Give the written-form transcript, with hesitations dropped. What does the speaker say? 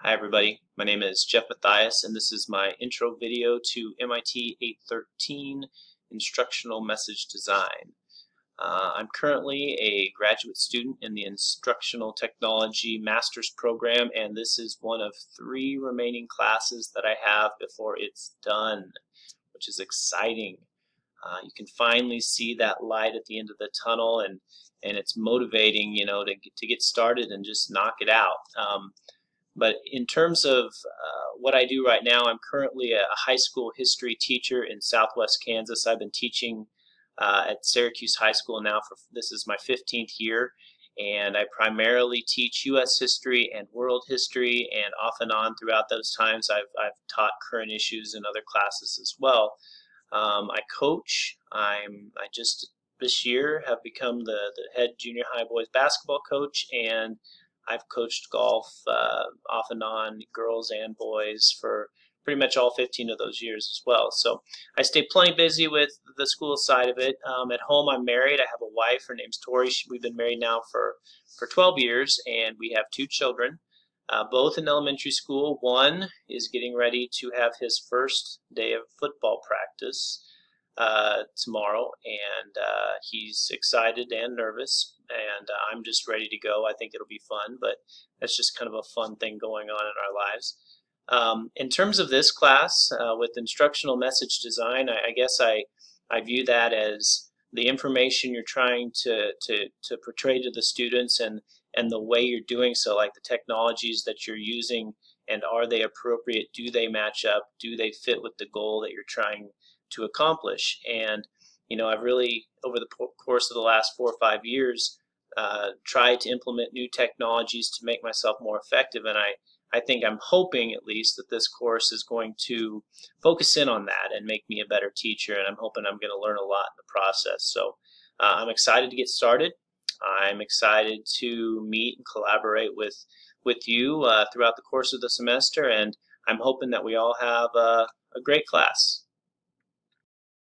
Hi everybody, my name is Jeff Matthias and this is my intro video to MIT 813 Instructional Message Design. I'm currently a graduate student in the Instructional Technology Master's Program, and this is one of 3 remaining classes that I have before it's done, which is exciting. You can finally see that light at the end of the tunnel, and it's motivating, to get started and just knock it out. But in terms of what I do right now, I'm currently a high school history teacher in Southwest Kansas. I've been teaching at Syracuse High School now this is my 15th year, and I primarily teach U.S. history and world history, and off and on throughout those times I've taught current issues in other classes as well. I coach. I just this year have become the head junior high boys basketball coach, and I've coached golf off and on, girls and boys, for pretty much all 15 of those years as well. So I stay plenty busy with the school side of it. At home, I'm married. I have a wife. Her name's Tori. We've been married now for 12 years, and we have 2 children, both in elementary school. One is getting ready to have his first day of football practice tomorrow, and he's excited and nervous, and I'm just ready to go. I think it'll be fun, but that's just kind of a fun thing going on in our lives. In terms of this class with instructional message design, I guess I view that as the information you're trying to portray to the students, and the way you're doing so, like the technologies that you're using, and are they appropriate? Do they match up? Do they fit with the goal that you're trying to accomplish? And I've really, over the course of the last 4 or 5 years, tried to implement new technologies to make myself more effective, and I think I'm hoping at least that this course is going to focus in on that and make me a better teacher, and I'm hoping I'm going to learn a lot in the process. So I'm excited to get started. I'm excited to meet and collaborate with you throughout the course of the semester, and I'm hoping that we all have a great class.